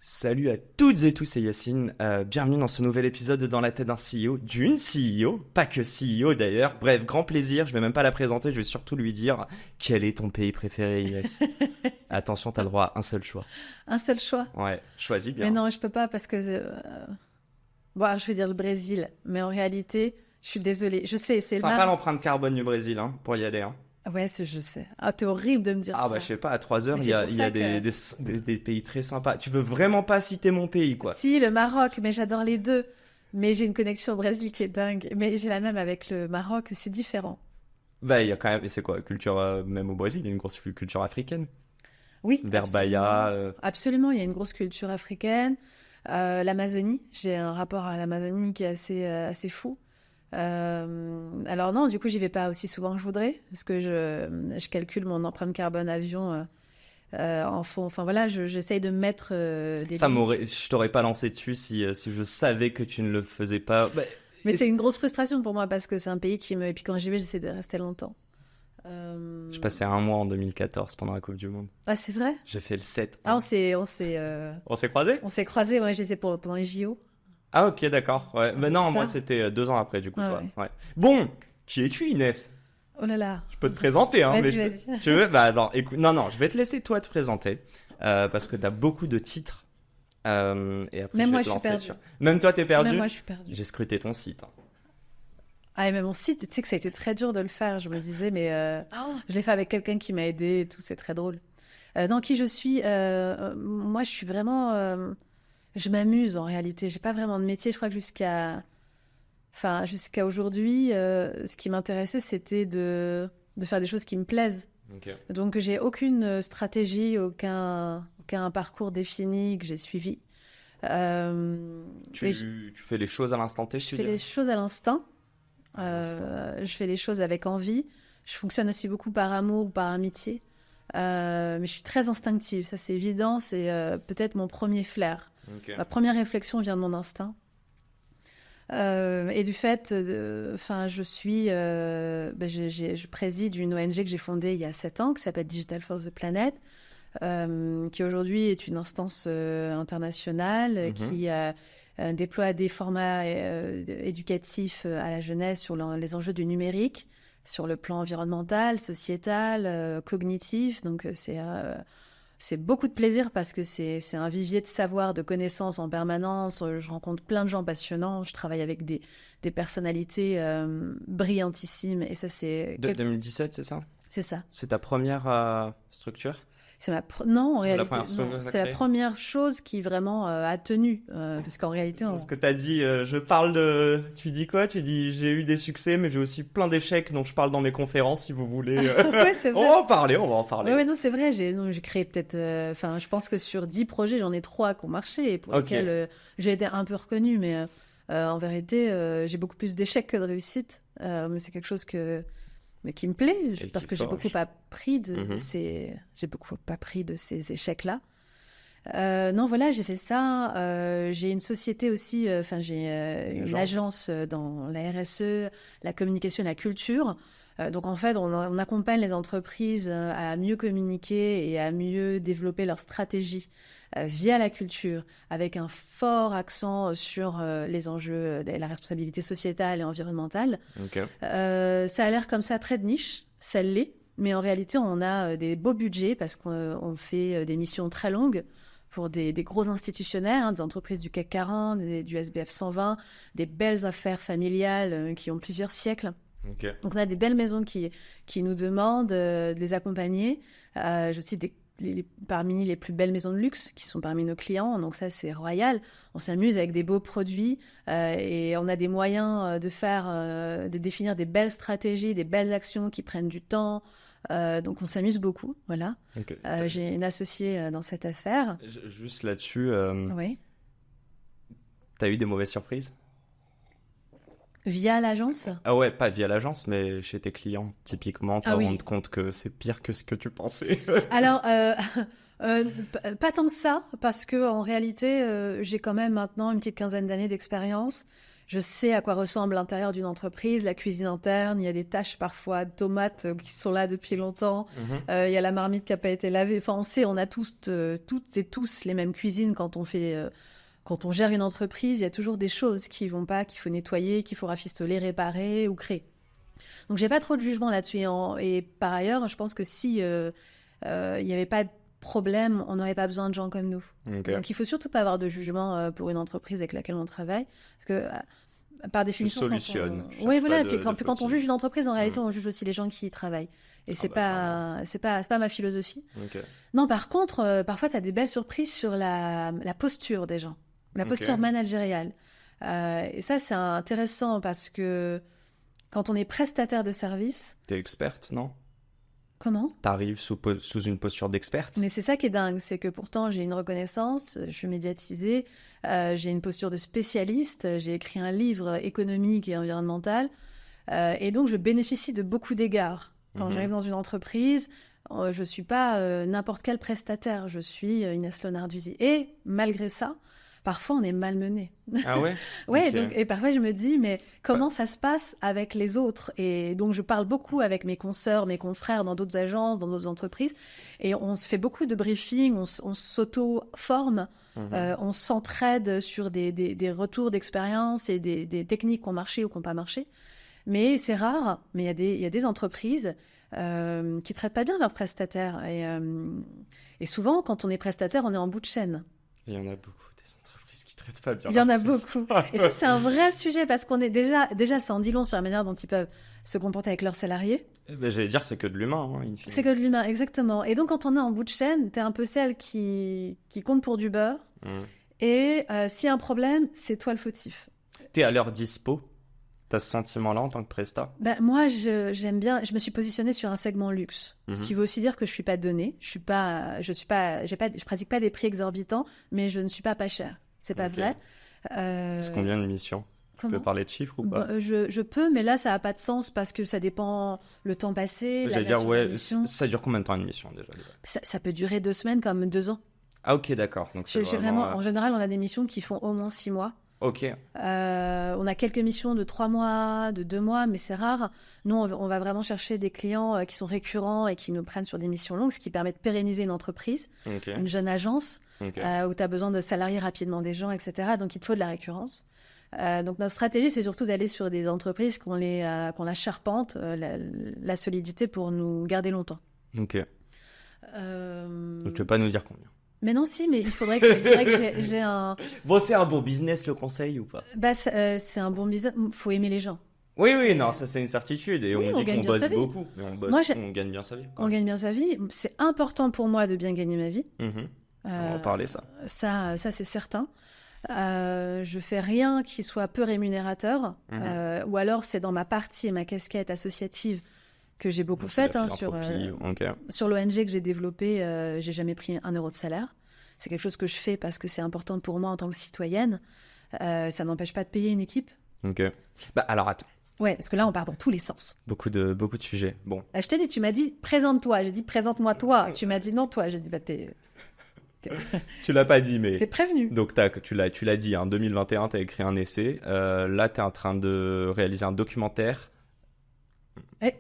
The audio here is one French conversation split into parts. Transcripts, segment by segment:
Salut à toutes et tous, c'est Yacine. Bienvenue dans ce nouvel épisode de Dans la tête d'un CEO, d'une CEO, pas que CEO d'ailleurs. Bref, grand plaisir, je vais même pas la présenter, je vais surtout lui dire quel est ton pays préféré, Inès. Attention, t'as le droit à un seul choix. Un seul choix. Ouais, choisis Mais bien. non, je peux pas parce que... Bon, je vais dire le Brésil, mais en réalité, je suis désolée. Je sais, c'est le Sympa Maroc. l'empreinte carbone du Brésil, hein, pour y aller, hein. Ouais, je sais. Ah, t'es horrible de me dire Ah bah ça. je sais pas, à 3 heures, Mais il y c'est a, pour il y a ça que... des pays très sympas. Tu veux vraiment pas citer mon pays, quoi. Si, le Maroc, mais j'adore les deux. Mais j'ai une connexion au Brésil qui est dingue. Mais j'ai la même avec le Maroc, c'est différent. Bah il y a quand même, et c'est quoi, culture, même au Brésil, il y a une grosse culture africaine. Oui, Vers Bahia, absolument. Absolument, il y a une grosse culture africaine. L'Amazonie, j'ai un rapport à l'Amazonie qui est assez fou. Alors non, du coup, j'y vais pas aussi souvent que je voudrais, parce que je calcule mon empreinte carbone avion en fond. Enfin voilà, j'essaye de mettre des limites. je t'aurais pas lancé dessus si je savais que tu ne le faisais pas. Bah, Mais c'est est-ce- une grosse frustration pour moi, parce que c'est un pays qui me... Et puis quand j'y vais, j'essaie de rester longtemps. Je passais un mois en 2014 pendant la Coupe du Monde. Ah, c'est vrai? J'ai fait le 7. Ah, On s'est croisés? on s'est croisés, ouais, j'essaie pendant les JO. Ah ok, d'accord. Ouais. Mais non, moi Tard. c'était 2 ans après du coup, Ah toi. ouais. Ouais. Bon, qui es-tu, Inès? Oh là là. Je peux te présenter, hein, mais Vas-y, vas-y. tu veux? Bah non, écoute, non, je vais te laisser toi te présenter parce que t'as beaucoup de titres et après Même je vais moi, te je suis lancer perdue. sur. Même toi t'es Même perdu? moi, je suis perdue. J'ai scruté ton site, hein. Ah, mais mon site, tu sais que ça a été très dur de le faire. Je me disais, mais je l'ai fait avec quelqu'un qui m'a aidé et tout, c'est très drôle. Dans qui je suis, moi, je suis vraiment. Je m'amuse en réalité. J'ai pas vraiment de métier. Je crois que jusqu'à aujourd'hui, ce qui m'intéressait, c'était de faire des choses qui me plaisent. Ok. Donc, j'ai aucune stratégie, aucun parcours défini que j'ai suivi. Et Tu fais les choses à l'instant T, je tu fais dirais? les choses à l'instinct. À l'instant. Je fais les choses avec envie. Je fonctionne aussi beaucoup par amour ou par amitié. Mais je suis très instinctive, ça c'est évident. C'est peut-être mon premier flair. Ok. Ma première réflexion vient de mon instinct. Et du fait, je préside une ONG que j'ai fondée il y a 7 ans, qui s'appelle Digital for the Planet, qui aujourd'hui est une instance internationale Mhm. qui déploie des formats éducatifs à la jeunesse sur les enjeux du numérique, sur le plan environnemental, sociétal, cognitif. Donc c'est beaucoup de plaisir parce que c'est un vivier de savoir, de connaissances en permanence. Je rencontre plein de gens passionnants. Je travaille avec des personnalités brillantissimes. Et ça, 2017, c'est ça? c'est ça. C'est ta première structure? Non, en La réalité, première non. structure que t'as C'est la créée? première chose qui vraiment a tenu. Parce qu'en réalité, Parce que t'as dit, je parle de. Tu dis quoi? Tu dis, j'ai eu des succès, mais j'ai aussi plein d'échecs dont je parle dans mes conférences si vous voulez. ouais, c'est On vrai. va en parler, on va en Ouais, parler. ouais, non, c'est vrai. J'ai créé peut-être. Enfin, je pense que sur 10 projets, j'en ai 3 qui ont marché et pour Ok. lesquels j'ai été un peu reconnue. Mais en vérité, j'ai beaucoup plus d'échecs que de réussites. Mais c'est quelque chose mais qui me plaît Et parce qui que j'ai beaucoup forge. appris Mhm. j'ai beaucoup appris de ces échecs-là. Non, voilà, j'ai fait ça. J'ai une société aussi, j'ai Une une agence. agence dans la RSE, la communication et la culture. Donc en fait, on accompagne les entreprises à mieux communiquer et à mieux développer leur stratégie via la culture, avec un fort accent sur les enjeux de la responsabilité sociétale et environnementale. Ok. Ça a l'air comme ça très de niche, ça l'est, mais en réalité, on a des beaux budgets parce qu'on fait des missions très longues pour des gros institutionnels, hein, des entreprises du CAC 40, du SBF 120, des belles affaires familiales qui ont plusieurs siècles. Ok. Donc on a des belles maisons qui nous demandent de les accompagner. J'ai aussi parmi les plus belles maisons de luxe qui sont parmi nos clients, donc ça c'est royal. On s'amuse avec des beaux produits et on a des moyens de définir des belles stratégies, des belles actions qui prennent du temps. Donc on s'amuse beaucoup, voilà. Ok. J'ai une associée dans cette affaire. Juste là-dessus, Oui. t'as eu des mauvaises surprises? Via l'agence. Ah ouais, pas via l'agence, mais chez tes clients, typiquement, te Ah oui. rendre compte que c'est pire que ce que tu pensais. Alors, pas tant que ça, parce que en réalité, j'ai quand même maintenant une petite quinzaine d'années d'expérience Je sais à quoi ressemble l'intérieur d'une entreprise, la cuisine interne. Il y a des tâches parfois de tomates qui sont là depuis longtemps. Il y a la marmite qui n'a pas été lavée. Enfin, on sait, on a toutes et tous les mêmes cuisines quand on fait, quand on gère une entreprise. Il y a toujours des choses qui vont pas, qu'il faut nettoyer, qu'il faut rafistoler, réparer ou créer. Donc, j'ai pas trop de jugement là-dessus. Et par ailleurs, je pense que si il n'y avait pas de problème, on n'aurait pas besoin de gens comme nous. Okay. Donc, il faut surtout pas avoir de jugement pour une entreprise avec laquelle on travaille. Parce que, par définition... Tu solutionnes. Oui, voilà. Quand on juge une entreprise, en réalité, on juge aussi les gens qui y travaillent. Et c'est pas ma philosophie. Okay. Non, par contre, parfois, tu as des belles surprises sur la posture des gens. La posture managériale. Et ça, c'est intéressant parce que quand on est prestataire de service... T'es experte, non? Comment? T'arrives sous une posture d'experte? Mais c'est ça qui est dingue, c'est que pourtant j'ai une reconnaissance, je suis médiatisée, j'ai une posture de spécialiste, j'ai écrit un livre économique et environnemental, et donc je bénéficie de beaucoup d'égards. Quand j'arrive dans une entreprise, je ne suis pas n'importe quel prestataire, je suis Inès Lonarduzzi. Et malgré ça, parfois on est malmené. Ah ouais? Ouais, Okay. donc, et parfois je me dis, mais comment ça se passe avec les autres? Et donc je parle beaucoup avec mes consoeurs, mes confrères dans d'autres agences, dans d'autres entreprises, et on se fait beaucoup de briefings, on s'auto-forme, on s'entraide sur des retours d'expérience et des techniques qui ont marché ou qui n'ont pas marché. Mais c'est rare, mais il y a des entreprises qui traitent pas bien leurs prestataires. Et souvent, quand on est prestataire, on est en bout de chaîne. Il y en a beaucoup. Qui traitent pas bien. Il y en a beaucoup. Et ça, c'est un vrai sujet parce qu'on est déjà ça en dit long sur la manière dont ils peuvent se comporter avec leurs salariés. Ben, j'allais dire, c'est que de l'humain. Hein, c'est que de l'humain, exactement. Et donc, quand on est en bout de chaîne, t'es un peu celle qui compte pour du beurre. Et s'il y a un problème, c'est toi le fautif. T'es à leur dispo. T'as ce sentiment-là en tant que presta? Ben, moi, j'aime bien. Je me suis positionnée sur un segment luxe, ce qui veut aussi dire que je suis pas donnée. Je pratique pas des prix exorbitants, mais je ne suis pas cher. C'est pas vrai. C'est combien de missions? Tu peux parler de chiffres ou pas? Je peux, mais là, ça n'a pas de sens parce que ça dépend le temps passé. J'allais dire, ouais, ça dure combien de temps une mission déjà? Ça peut durer 2 semaines comme 2 ans. Ah, ok, d'accord. Donc, c'est vraiment... En général, on a des missions qui font au moins 6 mois. Ok. On a quelques missions de 3 mois, de 2 mois, mais c'est rare. Nous, on va vraiment chercher des clients qui sont récurrents et qui nous prennent sur des missions longues, ce qui permet de pérenniser une entreprise, une jeune agence, où tu as besoin de salarier rapidement des gens, etc. Donc, il te faut de la récurrence. Donc, notre stratégie, c'est surtout d'aller sur des entreprises qu'on la charpente, la solidité pour nous garder longtemps. Ok. Donc, tu veux pas nous dire combien? Mais non, si, mais il faudrait que j'ai un... Bon, c'est un bon business, le conseil, ou pas? Bah, c'est un bon business. Il faut aimer les gens. Oui, non, ça c'est une certitude. Et oui, on dit qu'on bosse beaucoup, mais on gagne bien sa vie. On gagne bien sa vie. C'est important pour moi de bien gagner ma vie. On va parler ça. Ça c'est certain. Je fais rien qui soit peu rémunérateur. Ou alors, c'est dans ma partie et ma casquette associative que j'ai beaucoup faite sur l'ONG que j'ai développée. J'ai jamais pris 1 euro de salaire. C'est quelque chose que je fais parce que c'est important pour moi en tant que citoyenne. Ça n'empêche pas de payer une équipe. Ok. Bah alors attends. Ouais, parce que là on part dans tous les sens. Beaucoup de sujets. Bon. Je t'ai dit, tu m'as dit présente-toi. J'ai dit présente-moi toi. Tu m'as dit non toi. J'ai dit bah t'es... Tu l'as pas dit, mais... T'es prévenu. Donc, tu l'as dit, en 2021, tu as écrit un essai. Là, tu es en train de réaliser un documentaire.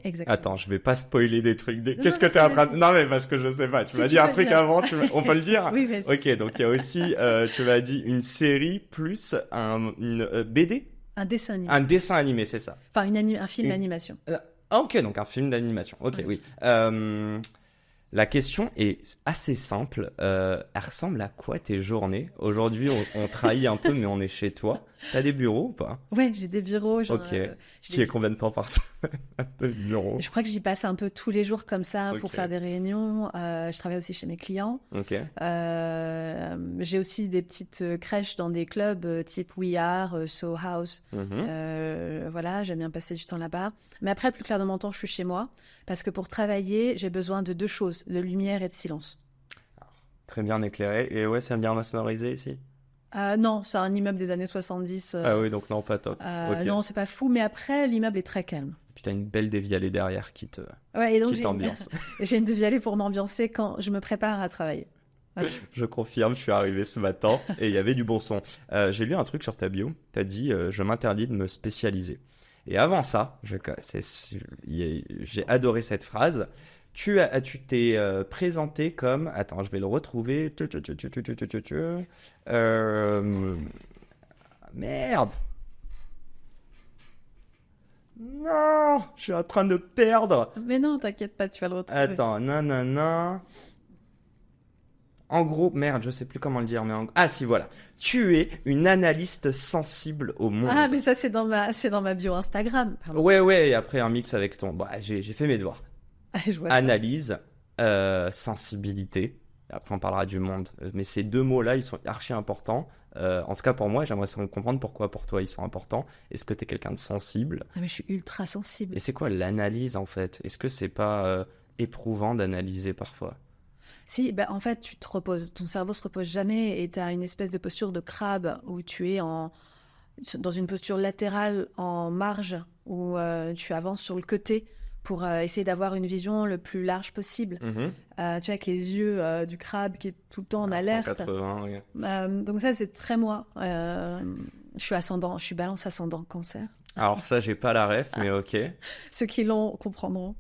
Exactement. Attends, je vais pas spoiler des trucs. Qu'est-ce que tu es en train de... Non, mais parce que je sais pas. Tu m'as dit un truc avant, on peut le dire? Oui, vas-y. Ok, donc il y a aussi, tu m'as dit une série plus une BD? Un dessin animé. Un dessin animé, c'est ça. Enfin, un film d'animation. Ok, donc un film d'animation. Ok, oui. La question est assez simple. Elle ressemble à quoi tes journées? Aujourd'hui, on trahit un peu, mais on est chez toi. T'as des bureaux ou pas? Ouais, j'ai des bureaux. Ok. Tu y es combien de temps par semaine? Bureaux. Je crois que j'y passe un peu tous les jours comme ça pour faire des réunions. Je travaille aussi chez mes clients. Ok. J'ai aussi des petites crèches dans des clubs type We Are, Soho House. Voilà, j'aime bien passer du temps là-bas. Mais après, le plus clair de mon temps, je suis chez moi. Parce que pour travailler, j'ai besoin de 2 choses, de lumière et de silence. Très bien éclairé. Et ouais, c'est bien sonorisé ici? Non, c'est un immeuble des années 70. Ah oui, donc non, pas top. Non, c'est pas fou, mais après, l'immeuble est très calme. Et puis t'as une belle dévialée derrière qui t'ambiance. J'ai une dévialée pour m'ambiancer quand je me prépare à travailler. Je confirme, je suis arrivé ce matin et il y avait du bon son. J'ai lu un truc sur ta bio. T'as dit je m'interdis de me spécialiser. Et avant ça, j'ai adoré cette phrase. Tu t'es présenté comme. Attends, je vais le retrouver. Euh, Merde. Non, je suis en train de perdre. Mais non, t'inquiète pas, tu vas le retrouver. Attends, nanana. En gros, merde, je sais plus comment le dire, ah si, voilà. Tu es une analyste sensible au monde. Ah, mais ça, c'est dans ma bio Instagram. Pardon. Ouais, et après un mix avec ton... Bon, j'ai fait mes devoirs. Je vois ça. Analyse, sensibilité. Après, on parlera du monde. Mais ces deux mots-là, ils sont archi importants. En tout cas, pour moi, j'aimerais comprendre pourquoi pour toi ils sont importants. Est-ce que tu es quelqu'un de sensible? Ah, mais je suis ultra sensible. Et c'est quoi l'analyse, en fait? Est-ce que c'est pas éprouvant d'analyser parfois? Si, bah, en fait, tu te reposes. Ton cerveau se repose jamais et tu as une espèce de posture de crabe où tu es dans une posture latérale en marge, où tu avances sur le côté pour essayer d'avoir une vision le plus large possible. Tu vois, avec les yeux du crabe qui est tout le temps en alerte. 180, ouais. Donc ça, c'est très moi. Je suis balance ascendant cancer. Alors ça, j'ai pas la ref, mais ok. Ceux qui l'ont comprendront.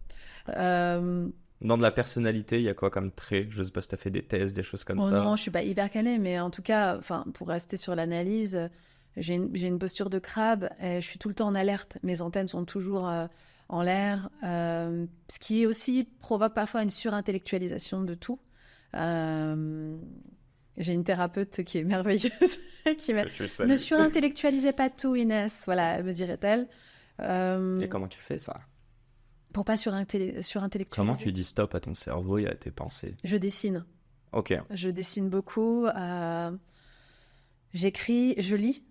Dans de la personnalité, il y a quoi comme trait? Je sais pas si t'as fait des tests, des choses comme ça. Non, je suis pas hyper calée, mais en tout cas, pour rester sur l'analyse, j'ai une posture de crabe et je suis tout le temps en alerte. Mes antennes sont toujours en l'air, ce qui aussi provoque parfois une surintellectualisation de tout. J'ai une thérapeute qui est merveilleuse, qui m'a ne surintellectualisez pas tout, Inès, voilà, me dirait-elle. Et comment tu fais ça? Pour pas surintellectualiser. Comment tu dis stop à ton cerveau et à tes pensées? Je dessine. Ok. Je dessine beaucoup. J'écris, je lis.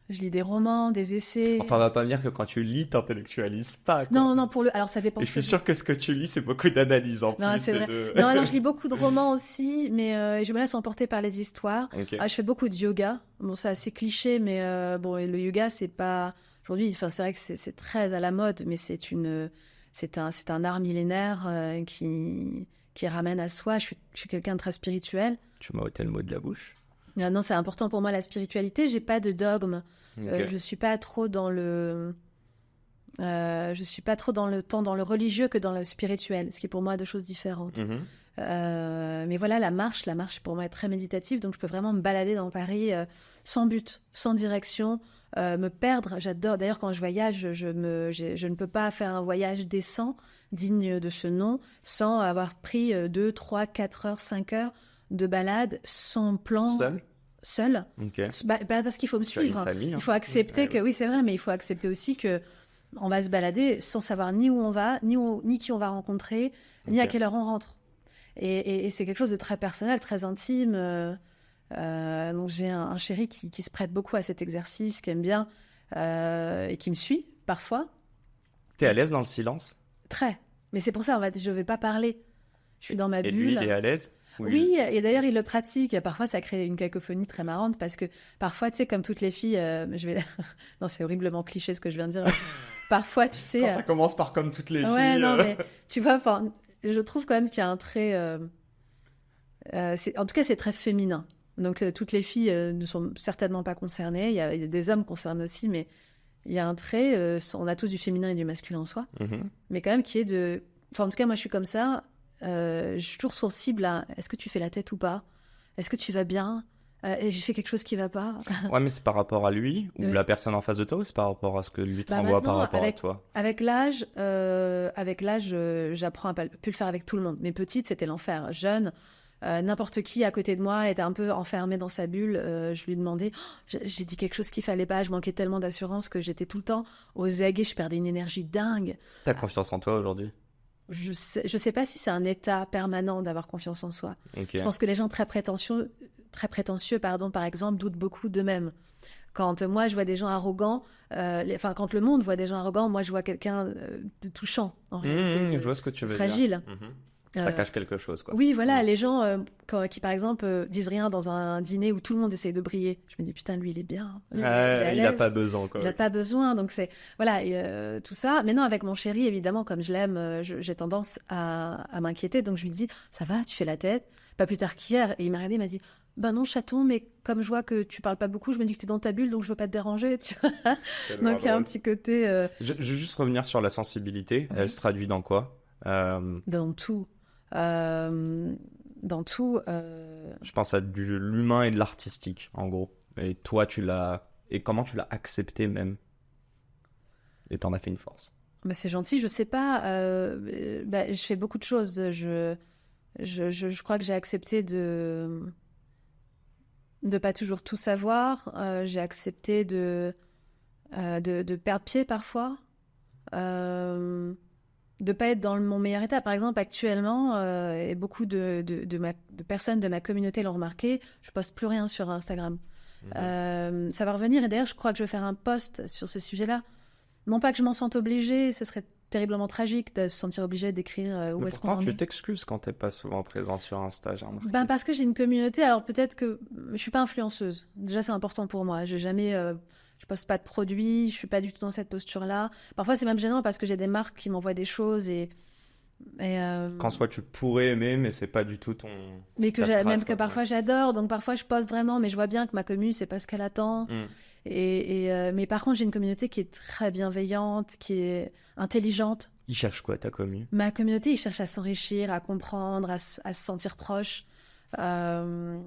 Je lis des romans, des essais. Enfin, on va pas me dire que quand tu lis, t'intellectualises pas, quoi. Non, alors ça dépend. Et je suis sûr que ce que tu lis, c'est beaucoup d'analyse en non, plus. C'est vrai. Non, alors je lis beaucoup de romans aussi, mais je me laisse emporter par les histoires. Okay. Je fais beaucoup de yoga. Bon, c'est assez cliché, mais bon, le yoga, c'est pas... Aujourd'hui, c'est vrai que c'est très à la mode, mais c'est un art millénaire qui ramène à soi. Je suis quelqu'un de très spirituel. Tu m'as ôté le mot de la bouche. Non, c'est important pour moi la spiritualité. J'ai pas de dogme. Okay. Je suis pas trop dans le tant dans le religieux que dans le spirituel, ce qui est pour moi deux choses différentes. Mais voilà, la marche pour moi est très méditative, donc je peux vraiment me balader dans Paris sans but, sans direction, me perdre. J'adore. D'ailleurs, quand je voyage, je ne peux pas faire un voyage décent, digne de ce nom, sans avoir pris 2, 3, 4 heures, 5 heures de balade sans plan. Seul. Okay. Parce qu'il faut me suivre. Famille, hein. Il faut accepter que... Oui, c'est vrai, mais il faut accepter aussi que on va se balader sans savoir ni où on va, ni qui on va rencontrer, ni à quelle heure on rentre. Et c'est quelque chose de très personnel, très intime. Donc j'ai un chéri qui se prête beaucoup à cet exercice, qui aime bien et qui me suit parfois. T'es à l'aise dans le silence? Très. Mais c'est pour ça, je vais pas parler. Je suis dans ma bulle. Et lui, il est à l'aise? Oui, et d'ailleurs, il le pratique. Et parfois, ça crée une cacophonie très marrante parce que parfois, tu sais, comme toutes les filles, non, c'est horriblement cliché ce que je viens de dire. Parfois, tu sais... Quand ça commence par comme toutes les filles... Ouais, non, mais tu vois, je trouve quand même qu'il y a un trait... en tout cas, c'est très féminin. Donc, toutes les filles ne sont certainement pas concernées. Il y a des hommes concernés aussi, mais il y a un trait... on a tous du féminin et du masculin en soi. Mais quand même, qui est de... Enfin, en tout cas, moi, je suis comme ça... je suis toujours sensible à est-ce que tu fais la tête ou pas, est-ce que tu vas bien, et j'ai fait quelque chose qui va pas. Ouais, mais c'est par rapport à lui ou la personne en face de toi, ou c'est par rapport à ce que lui te renvoie par rapport à toi? Avec l'âge, j'apprends à plus le faire avec tout le monde. Mais petite, c'était l'enfer. Jeune, n'importe qui à côté de moi était un peu enfermé dans sa bulle. Je lui demandais, j'ai dit quelque chose qu'il fallait pas. Je manquais tellement d'assurance que j'étais tout le temps aux aguets. Je perdais une énergie dingue. T'as confiance en toi aujourd'hui? Je sais pas si c'est un état permanent d'avoir confiance en soi. Okay. Je pense que les gens très prétentieux, par exemple, doutent beaucoup d'eux-mêmes. Quand moi, je vois des gens arrogants, quand le monde voit des gens arrogants, moi, je vois quelqu'un de touchant, en réalité. Je vois ce que tu veux fragile. dire. Ça cache quelque chose, quoi. Oui, voilà, les gens qui, par exemple, disent rien dans un dîner où tout le monde essaye de briller. Je me dis, putain, lui, il est bien. Lui, il n'a pas besoin, quoi. Il n'a pas besoin, donc c'est... Voilà, tout ça. Mais non, avec mon chéri, évidemment, comme je l'aime, j'ai tendance à m'inquiéter. Donc je lui dis, ça va, tu fais la tête. pas plus tard qu'hier, et il m'a regardé, il m'a dit ben non chaton, mais comme je vois que tu parles pas beaucoup, je me dis que t'es dans ta bulle, donc je veux pas te déranger, tu vois. Donc il y a un petit côté Je vais juste revenir sur la sensibilité. Oui. Elle se traduit dans quoi? Dans tout. Dans tout. Je pense à l'humain et de l'artistique, en gros. Et toi, et comment tu l'as accepté même? Et t'en as fait une force. Mais c'est gentil, je sais pas. Je fais beaucoup de choses. Je crois que j'ai accepté de pas toujours tout savoir. J'ai accepté de perdre pied parfois. De pas être dans mon meilleur état. Par exemple, actuellement, et beaucoup de personnes de ma communauté l'ont remarqué, je poste plus rien sur Instagram. Ça va revenir, et d'ailleurs, je crois que je vais faire un post sur ce sujet-là. Non pas que je m'en sente obligée, ce serait terriblement tragique de se sentir obligée d'écrire où Mais est-ce qu'on en pourtant, tu est. t'excuses quand t'es pas souvent présente sur Insta, j'ai remarqué. Ben parce que j'ai une communauté, alors peut-être que je suis pas influenceuse. Déjà, c'est important pour moi. J'ai jamais, je poste pas de produits, je suis pas du tout dans cette posture-là. Parfois, c'est même gênant parce que j'ai des marques qui m'envoient des choses Qu'en soit tu pourrais aimer, mais c'est pas du tout ton. mais que ta strat, même que quoi. parfois j'adore. Donc parfois, je poste vraiment, mais je vois bien que ma commu, c'est pas ce qu'elle attend. Mm. Mais par contre, j'ai une communauté qui est très bienveillante, qui est intelligente. Il cherche quoi, ta commu? Ma communauté, ils cherchent à s'enrichir, à comprendre, à se sentir proches. Euh,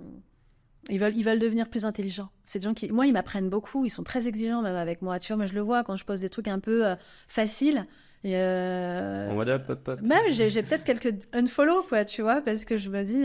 ils veulent devenir plus intelligents. C'est des gens qui, moi, ils m'apprennent beaucoup. Ils sont très exigeants même avec moi. Tu vois, moi, je le vois quand je pose des trucs un peu faciles. Et En mode hop, hop, hop. même j'ai peut-être quelques unfollow, quoi, tu vois, parce que je me dis,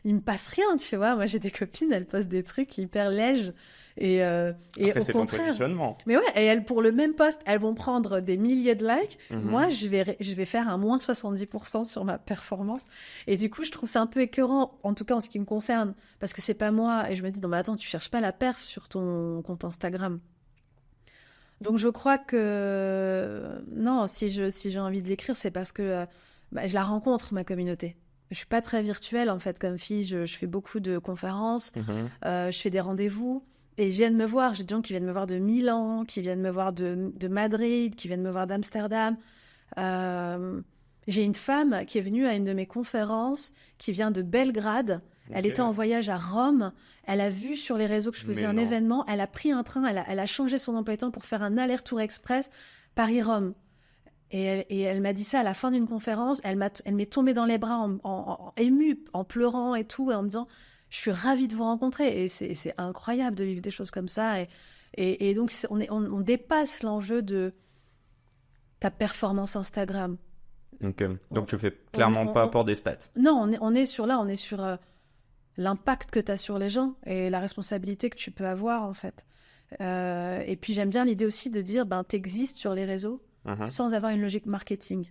ils me passent rien, tu vois. Moi, j'ai des copines, elles postent des trucs hyper lèges. Et Après, au c'est ton contraire. positionnement. Mais ouais, et elles, pour le même post, elles vont prendre des milliers de likes. Mhm. Moi, je vais faire un moins 70% sur ma performance. Et du coup, je trouve ça un peu écœurant, en tout cas en ce qui me concerne, parce que c'est pas moi. Et je me dis, non, mais attends, tu cherches pas la perf sur ton compte Instagram. Donc, je crois que, non, si j'ai envie de l'écrire, c'est parce que je la rencontre, ma communauté. Je suis pas très virtuelle, en fait, comme fille. Je fais beaucoup de conférences, Mhm. je fais des rendez-vous. Et ils viennent me voir. J'ai des gens qui viennent me voir de Milan, qui viennent me voir de Madrid, qui viennent me voir d'Amsterdam. J'ai une femme qui est venue à une de mes conférences, qui vient de Belgrade. Elle Ok. était en voyage à Rome. Elle a vu sur les réseaux que je faisais Mais un non. événement. Elle a pris un train. Elle a changé son emploi du temps pour faire un aller-retour express Paris-Rome. Et elle m'a dit ça à la fin d'une conférence. Elle m'est tombée dans les bras émue, en pleurant et tout, et en me disant, je suis ravie de vous rencontrer. Et c'est incroyable de vivre des choses comme ça. Et donc, on dépasse l'enjeu de ta performance Instagram. Ok. Donc tu fais clairement pas pour des stats. Non, on est sur l'impact que tu as sur les gens et la responsabilité que tu peux avoir, en fait. Et puis, j'aime bien l'idée aussi de dire, ben, t'existes sur les réseaux Mhm. sans avoir une logique marketing.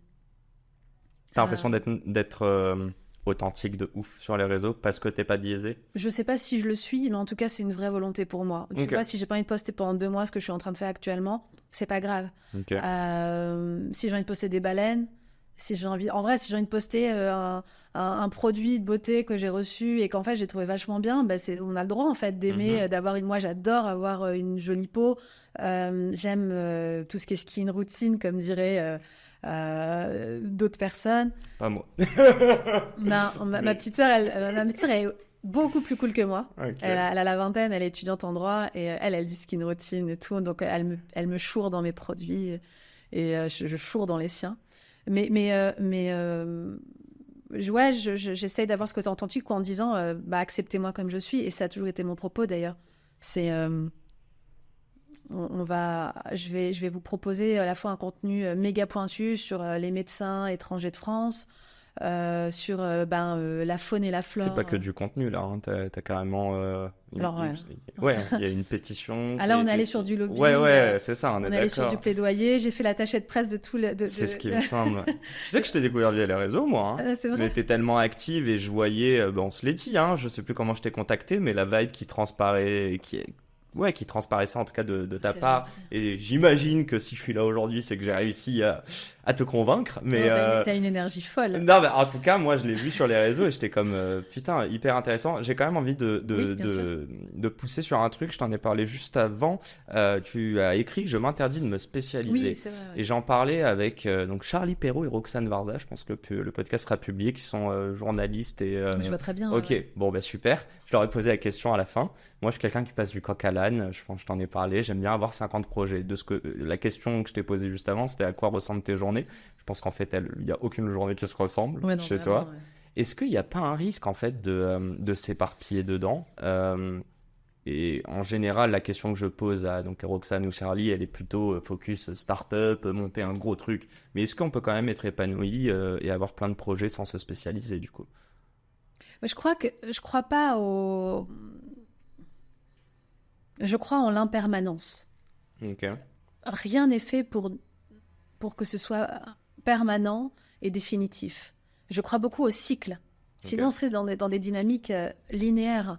T'as l'impression d'être authentique de ouf sur les réseaux parce que t'es pas biaisé. Je sais pas si je le suis, mais en tout cas, c'est une vraie volonté pour moi. Tu Ok. vois, si j'ai pas envie de poster pendant 2 mois ce que je suis en train de faire actuellement, c'est pas grave. Ok. Si j'ai envie de poster des baleines, si j'ai envie de poster un produit de beauté que j'ai reçu et qu'en fait j'ai trouvé vachement bien, bah on a le droit en fait d'aimer, Mhm. moi j'adore avoir une jolie peau. J'aime tout ce qui est skin routine, comme diraient d'autres personnes. Pas moi. Ma petite sœur, elle est beaucoup plus cool que moi. Ok. Elle a la vingtaine, elle est étudiante en droit et elle dit skin routine et tout. Donc elle me choure dans mes produits et je choure dans les siens. Ouais, j'essaye d'avoir ce côté authentique quoi, en disant acceptez-moi comme je suis. Et ça a toujours été mon propos d'ailleurs. C'est je vais vous proposer à la fois un contenu méga pointu sur les médecins étrangers de France, sur la faune et la flore. C'est pas que du contenu là, hein. T'as carrément. Alors, ouais. Ouais, il y a une pétition. Ah là, qui on est allé été- sur du lobbying. Ouais, c'est ça, on est On est allé sur d'accord. du plaidoyer. J'ai fait l'attaché de presse de tout le. C'est ce qui me semble. Tu sais que je t'ai découvert via les réseaux, moi. Hein. C'est Mais vrai. t'es tellement active et je voyais, on se l'est dit, hein, je sais plus comment je t'ai contacté, mais la vibe qui transparaît, qui transparaissait en tout cas de ta C'est part. gentil. Et j'imagine que si je suis là aujourd'hui, c'est que j'ai réussi à te convaincre, mais Non, t'as une énergie folle. non, mais en tout cas, moi, je l'ai vu sur les réseaux et j'étais comme putain, hyper intéressant. J'ai quand même envie Oui, bien sûr. de pousser sur un truc. Je t'en ai parlé juste avant. Tu as écrit Je m'interdis de me spécialiser. Oui, c'est vrai. Et Ouais. j'en parlais avec donc Charlie Perrault et Roxane Varza. Je pense que le podcast sera publié, qui sont journalistes et. Mais je vois très bien. Ok, Ouais. bon, bah super. Je leur ai posé la question à la fin. Moi, je suis quelqu'un qui passe du coq à l'âne. Je pense que je t'en ai parlé. J'aime bien avoir 50 projets. La question que je t'ai posée juste avant, c'était à quoi ressemblent tes journées. Je pense qu'en fait, il n'y a aucune journée qui se ressemble Ouais, non, chez vraiment. toi. Ouais. Est-ce qu'il n'y a pas un risque en fait de s'éparpiller dedans et en général, la question que je pose à donc Roxane ou Charlie, elle est plutôt focus start-up, monter un gros truc. Mais est-ce qu'on peut quand même être épanoui et avoir plein de projets sans se spécialiser du coup? Mais je crois pas je crois en l'impermanence. Ok. Rien n'est fait pour que ce soit permanent et définitif. Je crois beaucoup au cycle. Sinon, on Ok. serait dans des dynamiques linéaires.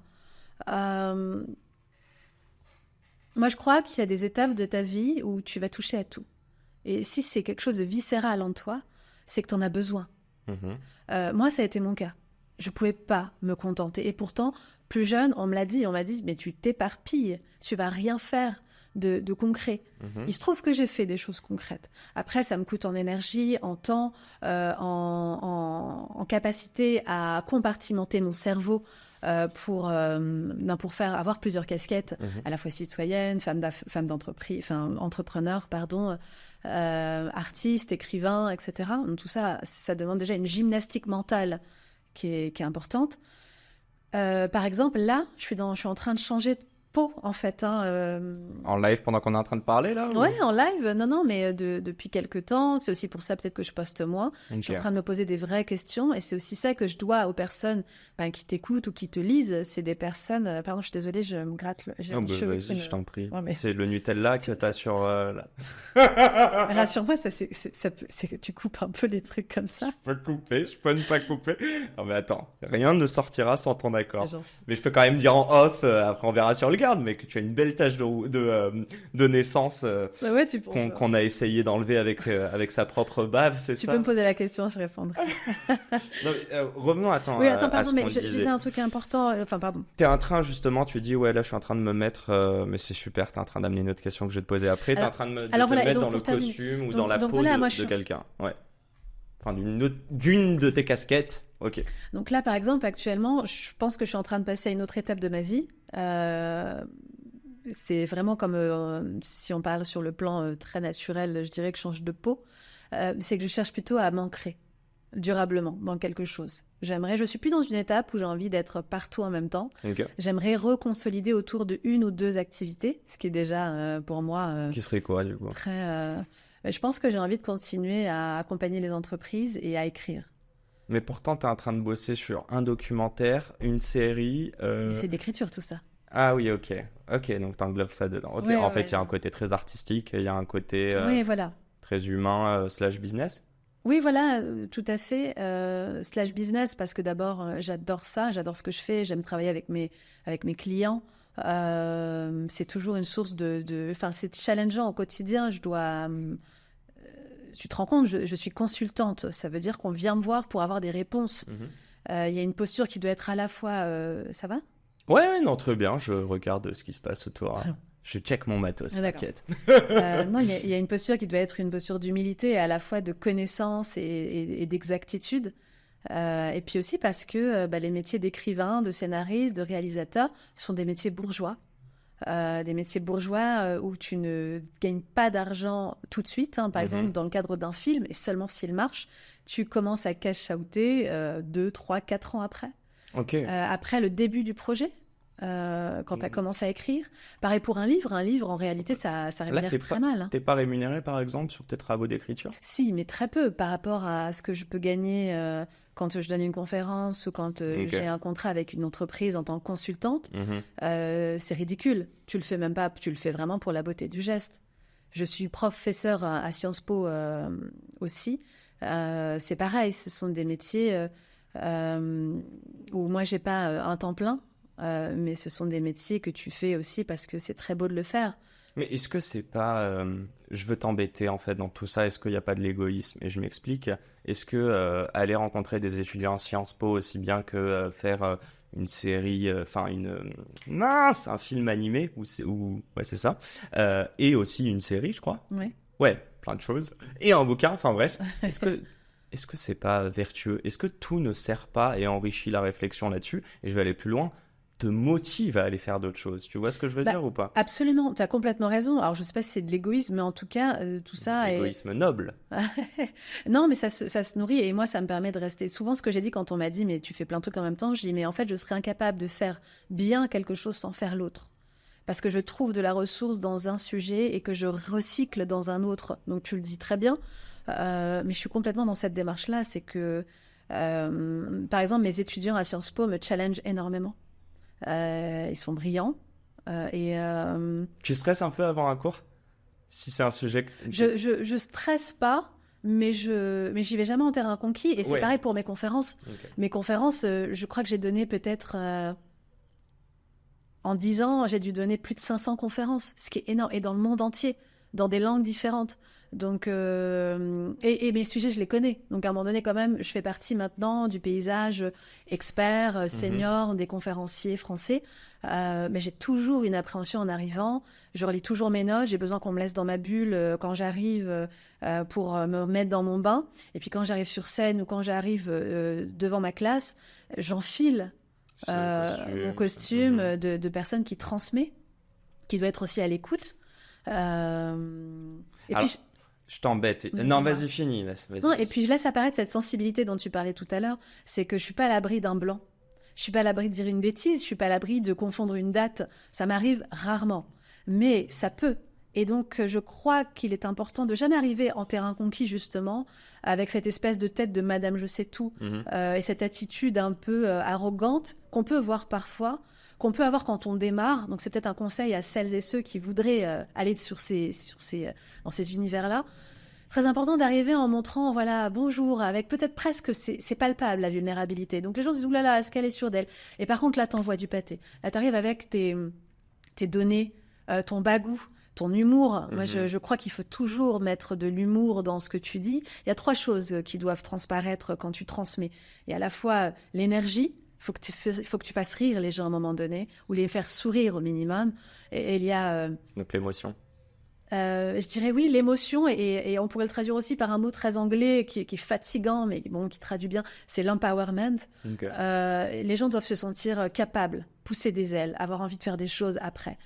Euh, Moi, je crois qu'il y a des étapes de ta vie où tu vas toucher à tout. Et si c'est quelque chose de viscéral en toi, c'est que tu en as besoin. Mhm. Moi, ça a été mon cas. Je ne pouvais pas me contenter. Et pourtant, plus jeune, on m'a dit, mais tu t'éparpilles, tu vas rien faire de concret. Mhm. Il se trouve que j'ai fait des choses concrètes. Après, ça me coûte en énergie, en temps, en capacité à compartimenter mon cerveau pour avoir plusieurs casquettes, Mhm. à la fois citoyenne, femme d'entreprise, enfin entrepreneur, pardon, artiste, écrivain, etc. Donc tout ça, ça demande déjà une gymnastique mentale qui est importante. Par exemple, là, je suis en train de changer de peau, en fait. Hein, En live pendant qu'on est en train de parler là ou... Ouais, en live, non, non, mais depuis quelques temps, c'est aussi pour ça peut-être que je poste moins. Je suis Ok. en train de me poser des vraies questions et c'est aussi ça que je dois aux personnes qui t'écoutent ou qui te lisent. C'est des personnes, pardon, je suis désolée, je me gratte j'ai Oh, un bah, cheveu vas-y, je t'en prie. Ouais, mais C'est le Nutella que t'as sur rassure-moi, tu coupes un peu les trucs comme ça. Je peux couper, je peux ne pas couper. Non mais attends, rien ne sortira sans ton C'est accord. gentil. Mais je peux quand même dire en off, après on verra sur le garde, mais que tu as une belle tache de naissance Bah ouais, qu'on a essayé d'enlever avec sa propre bave, c'est tu ça? peux me poser la question, je répondrai. Non, mais, revenons Oui, attends, à pardon, ce mais qu'on je disait. disais un truc important. Enfin, pardon. T'es en train justement, tu dis ouais là je suis en train de me mettre, mais c'est super, t'es en train d'amener une autre question que je vais te poser après. T'es en train de Alors te voilà, et mettre donc dans le pour terminer. costume ou dans la Donc peau voilà, moi de quelqu'un. Ouais. Enfin d'une de tes casquettes. Ok. Donc là, par exemple, actuellement, je pense que je suis en train de passer à une autre étape de ma vie. C'est vraiment comme si on parle sur le plan très naturel, je dirais que je change de peau. C'est que je cherche plutôt à m'ancrer durablement dans quelque chose. Je suis plus dans une étape où j'ai envie d'être partout en même temps. Ok. J'aimerais reconsolider autour de une ou deux activités, ce qui est déjà pour moi Qui serait quoi du coup? très. Je pense que j'ai envie de continuer à accompagner les entreprises et à écrire. Mais pourtant, tu es en train de bosser sur un documentaire, une série. Mais c'est de l'écriture tout ça. Ah oui, ok. Ok, donc tu englobes ça dedans. Ok, Ouais, en ouais, fait, il y a un ouais. côté très artistique, il y a un côté Oui, voilà. très humain slash business. Oui, voilà, tout à fait. Slash business, parce que d'abord, j'adore ça, j'adore ce que je fais, j'aime travailler avec mes clients. C'est toujours une source Enfin, c'est challengeant au quotidien. Tu te rends compte, je suis consultante. Ça veut dire qu'on vient me voir pour avoir des réponses. Mhm. Il y a une posture qui doit être à la fois... ça va? Ouais, ouais, non, très bien. Je regarde ce qui se passe autour, hein. Je check mon matos, Ah, d'accord. t'inquiète. Non, il y a une posture qui doit être une posture d'humilité, à la fois de connaissance et d'exactitude. Et puis aussi parce que les métiers d'écrivain, de scénariste, de réalisateur sont des métiers bourgeois. Des métiers bourgeois où tu ne gagnes pas d'argent tout de suite. Hein. Par exemple, dans le cadre d'un film, et seulement s'il marche, tu commences à cash-outer 2, 3, 4 ans après. Ok. Après le début du projet, quand tu as commencé à écrire. Pareil pour un livre. Un livre, en réalité, ça Là, rémunère très mal. Hein. t'es pas rémunéré, par exemple, sur tes travaux d'écriture? Si, mais très peu par rapport à ce que je peux gagner quand je donne une conférence ou quand Ok. j'ai un contrat avec une entreprise en tant que consultante. Mhm. C'est ridicule. Tu le fais même pas, tu le fais vraiment pour la beauté du geste. Je suis professeure à Sciences Po aussi. C'est pareil, ce sont des métiers où moi j'ai pas un temps plein, mais ce sont des métiers que tu fais aussi parce que c'est très beau de le faire. Mais est-ce que c'est pas je veux t'embêter en fait dans tout ça, est-ce qu'il n'y a pas de l'égoïsme? Et je m'explique, est-ce que aller rencontrer des étudiants à Sciences Po aussi bien que faire une série, enfin mince, un film animé, ouais c'est ça, et aussi une série je crois, Ouais. ouais, plein de choses, et un bouquin, enfin bref, est-ce que c'est pas vertueux? Est-ce que tout ne sert pas et enrichit la réflexion là-dessus? Et je vais aller plus loin, te motive à aller faire d'autres choses. Tu vois ce que je veux Bah, dire ou pas? absolument, tu as complètement raison. Alors, je sais pas si c'est de l'égoïsme, mais en tout cas, tout ça est... L'égoïsme noble. Non, mais ça se nourrit et moi, ça me permet de rester. Souvent, ce que j'ai dit quand on m'a dit, mais tu fais plein de trucs en même temps, je dis, mais en fait, je serais incapable de faire bien quelque chose sans faire l'autre. Parce que je trouve de la ressource dans un sujet et que je recycle dans un autre. Donc, tu le dis très bien, mais je suis complètement dans cette démarche-là. C'est que, par exemple, mes étudiants à Sciences Po me challengent énormément. Ils sont brillants. Tu stresses un peu avant un cours? Si c'est un sujet que... Je stresse pas, mais j'y vais jamais en terrain conquis. Et c'est Ouais. pareil pour mes conférences. Ok. Mes conférences, je crois que j'ai donné peut-être en 10 ans, j'ai dû donner plus de 500 conférences, ce qui est énorme, et dans le monde entier, dans des langues différentes. Donc, et mes sujets, je les connais. Donc, à un moment donné, quand même, je fais partie maintenant du paysage expert, senior, des conférenciers français. Mais j'ai toujours une appréhension en arrivant. Je relis toujours mes notes. J'ai besoin qu'on me laisse dans ma bulle quand j'arrive pour me mettre dans mon bain. Et puis, quand j'arrive sur scène ou quand j'arrive devant ma classe, j'enfile mon costume de personne qui transmet, qui doit être aussi à l'écoute. Et Alors, puis, je t'embête. Mais Non, dis-moi. vas-y, finis. Vas-y. non, et puis je laisse apparaître cette sensibilité dont tu parlais tout à l'heure, c'est que je suis pas à l'abri d'un blanc. Je suis pas à l'abri de dire une bêtise, je suis pas à l'abri de confondre une date. Ça m'arrive rarement, mais ça peut. Et donc, je crois qu'il est important de jamais arriver en terrain conquis, justement, avec cette espèce de tête de Madame je sais tout, et cette attitude un peu arrogante qu'on peut voir parfois, qu'on peut avoir quand on démarre. Donc, c'est peut-être un conseil à celles et ceux qui voudraient aller dans ces univers-là. Très important d'arriver en montrant, voilà, bonjour, avec peut-être presque, c'est palpable la vulnérabilité. Donc les gens se disent, oulala, est-ce qu'elle est sûre d'elle? Et par contre, là, t'envoies du pâté. Là, t'arrives avec tes données, ton bagou, ton humour. Moi, je crois qu'il faut toujours mettre de l'humour dans ce que tu dis. Il y a 3 choses qui doivent transparaître quand tu transmets. Il y a à la fois l'énergie. Faut que tu fasses rire les gens à un moment donné, ou les faire sourire au minimum. Et il y a... Donc l'émotion. je dirais oui, l'émotion, et on pourrait le traduire aussi par un mot très anglais qui est fatigant, mais bon, qui traduit bien, c'est l'empowerment. Ok. Les gens doivent se sentir capables, pousser des ailes, avoir envie de faire des choses après.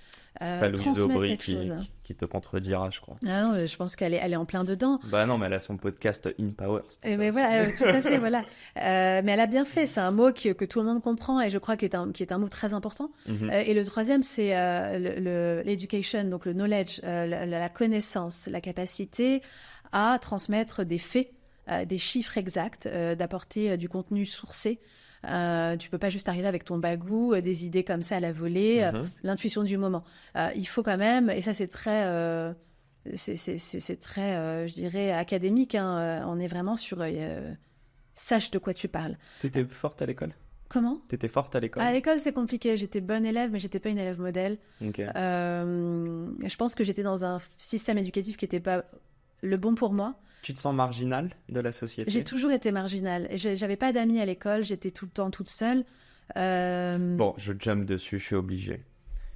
C'est pas Louise Transmettre Aubry quelque chose, hein. qui te contredira, je crois. Ah non, je pense qu'elle est en plein dedans. Bah non, mais elle a son podcast In Power. c'est pour ça Mais aussi. voilà, tout à fait, voilà. Mais elle a bien fait, c'est un mot que tout le monde comprend et je crois qu'il est un mot très important. Et le troisième, c'est l'education, donc le knowledge, la connaissance, la capacité à transmettre des faits, des chiffres exacts, d'apporter du contenu sourcé. Tu peux pas juste arriver avec ton bagou, des idées comme ça à la volée, l'intuition du moment. Il faut quand même, et ça c'est très... c'est très, je dirais, académique. Hein. On est vraiment sur sache de quoi tu parles. T'étais forte à l'école? Comment? T'étais forte à l'école? À l'école, c'est compliqué. J'étais bonne élève, mais j'étais pas une élève modèle. Ok. Je pense que j'étais dans un système éducatif qui n'était pas le bon pour moi. Tu te sens marginale de la société? J'ai toujours été marginale. Et j'avais pas d'amis à l'école. J'étais tout le temps toute seule. Bon, je jump dessus, je suis obligé.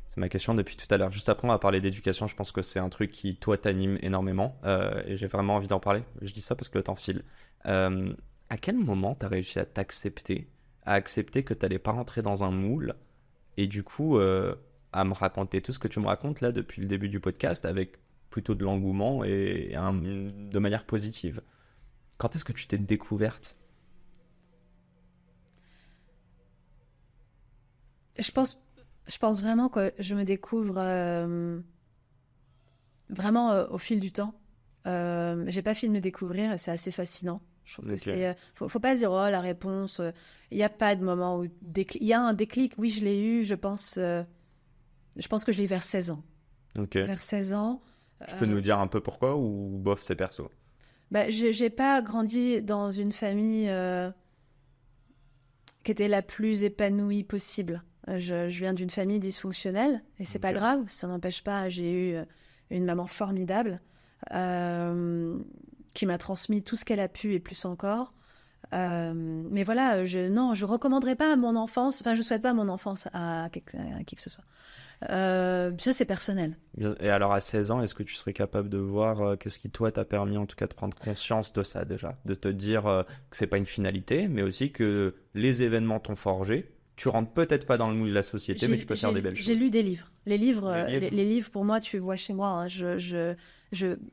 C'est ma question depuis tout à l'heure. Juste après, on va parler d'éducation. Je pense que c'est un truc qui, toi, t'anime énormément. Et j'ai vraiment envie d'en parler. Je dis ça parce que le temps file. À quel moment t'as réussi à t'accepter, à accepter que t'allais pas rentrer dans un moule et du coup, à me raconter tout ce que tu me racontes là depuis le début du podcast avec plutôt de l'engouement et de manière positive. Quand est-ce que tu t'es découverte? Je pense vraiment que je me découvre vraiment au fil du temps. J'ai pas fini de me découvrir et c'est assez fascinant. Je trouve que c'est. Faut pas se dire, oh, la réponse. Il n'y a pas de moment où. Il y a un déclic, oui, je l'ai eu, je pense que je l'ai eu vers 16 ans. Ok. Vers 16 ans. Tu peux nous dire un peu pourquoi ou bof, c'est perso? Bah, j'ai pas grandi dans une famille qui était la plus épanouie possible. Je viens d'une famille dysfonctionnelle et c'est pas grave, ça n'empêche pas. J'ai eu une maman formidable qui m'a transmis tout ce qu'elle a pu et plus encore. Mais voilà, je recommanderais pas mon enfance, enfin je souhaite pas mon enfance à qui que ce soit. Ça c'est personnel. Et alors à 16 ans, est-ce que tu serais capable de voir qu'est-ce qui toi t'a permis en tout cas de prendre conscience de ça déjà, de te dire que c'est pas une finalité, mais aussi que les événements t'ont forgé. Tu rentres peut-être pas dans le moule de la société, mais tu peux faire des belles choses. J'ai lu des livres. Les livres pour moi, tu vois chez moi, hein,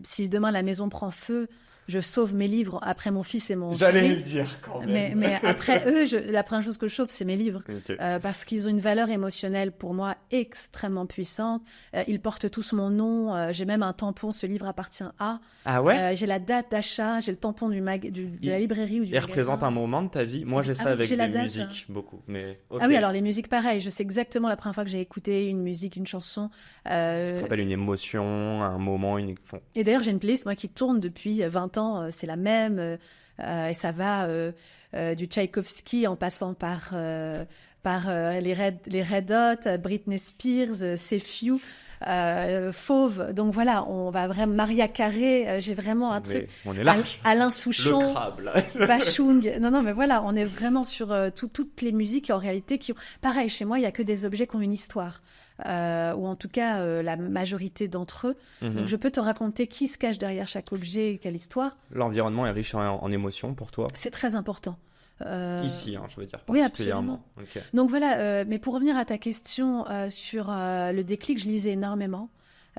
si demain la maison prend feu, je sauve mes livres après mon fils et mon J'allais chéri. le dire quand même. Mais après eux, la première chose que je sauve, c'est mes livres. Okay. Parce qu'ils ont une valeur émotionnelle pour moi extrêmement puissante. Ils portent tous mon nom. J'ai même un tampon, ce livre appartient à. Ah ouais j'ai la date d'achat, j'ai le tampon de la librairie ou du magasin. Il représente un moment de ta vie. Moi, j'ai ça avec la les date, musiques, beaucoup. Mais, okay. Ah oui, alors les musiques, pareil. Je sais exactement la première fois que j'ai écouté une musique, une chanson. Tu te rappelles une émotion, un moment, une... Et d'ailleurs, j'ai une playlist, moi, qui tourne depuis 20 ans. C'est la même. Et ça va du Tchaïkovski en passant par les Red Hot, Britney Spears, C'est Few. Fauve, donc voilà, on va vraiment Maria Carré, j'ai vraiment un truc. On est large. Alain Souchon, le crabe, là. Bachung. Non, mais voilà, on est vraiment sur toutes les musiques en réalité qui ont. Pareil, chez moi, il y a que des objets qui ont une histoire, ou en tout cas la majorité d'entre eux. Donc je peux te raconter qui se cache derrière chaque objet et quelle histoire. L'environnement est riche en émotions pour toi. C'est très important. Ici, je veux dire, oui, particulièrement. Absolument. Okay. Donc voilà, mais pour revenir à ta question sur le déclic, je lisais énormément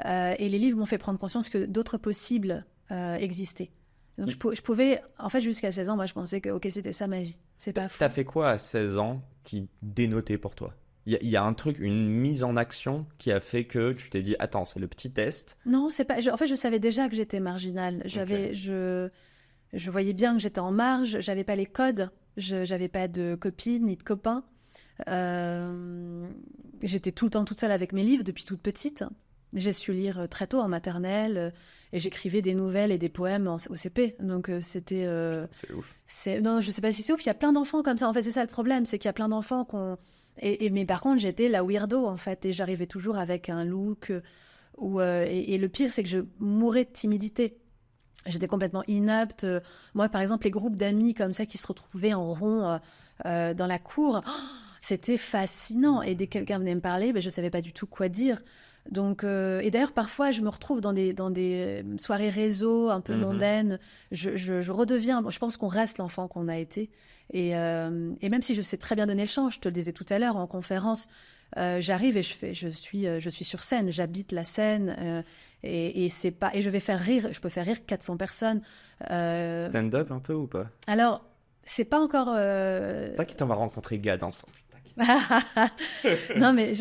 et les livres m'ont fait prendre conscience que d'autres possibles existaient. Donc je pouvais, en fait, jusqu'à 16 ans, moi je pensais que c'était ça ma vie. C'est pas fou. T'as fait quoi à 16 ans qui dénotait pour toi ? Il y a un truc, une mise en action qui a fait que tu t'es dit, attends, c'est le petit test. Non, c'est pas. En fait, je savais déjà que j'étais marginale. Je voyais bien que j'étais en marge. J'avais pas les codes. J'avais pas de copine ni de copain. J'étais tout le temps toute seule avec mes livres depuis toute petite. J'ai su lire très tôt en maternelle et j'écrivais des nouvelles et des poèmes au CP. Donc c'était. C'est ouf. Non, je sais pas si c'est ouf. Il y a plein d'enfants comme ça. En fait, c'est ça le problème, c'est qu'il y a plein d'enfants mais par contre, j'étais la weirdo en fait et j'arrivais toujours avec un look. Et le pire, c'est que je mourais de timidité. J'étais complètement inapte. Moi, par exemple, les groupes d'amis comme ça qui se retrouvaient en rond dans la cour, c'était fascinant. Et dès que quelqu'un venait me parler, je ne savais pas du tout quoi dire. Donc, et d'ailleurs, parfois, je me retrouve dans des soirées réseau un peu mondaines. Je redeviens... Je pense qu'on reste l'enfant qu'on a été. Et même si je sais très bien donner le champ, je te le disais tout à l'heure en conférence, j'arrive et je suis sur scène, j'habite la scène... Et c'est pas je vais faire rire, je peux faire rire 400 personnes. Stand-up un peu ou pas ? Alors, c'est pas encore. T'inquiète, on va rencontrer Gad ensemble. Non mais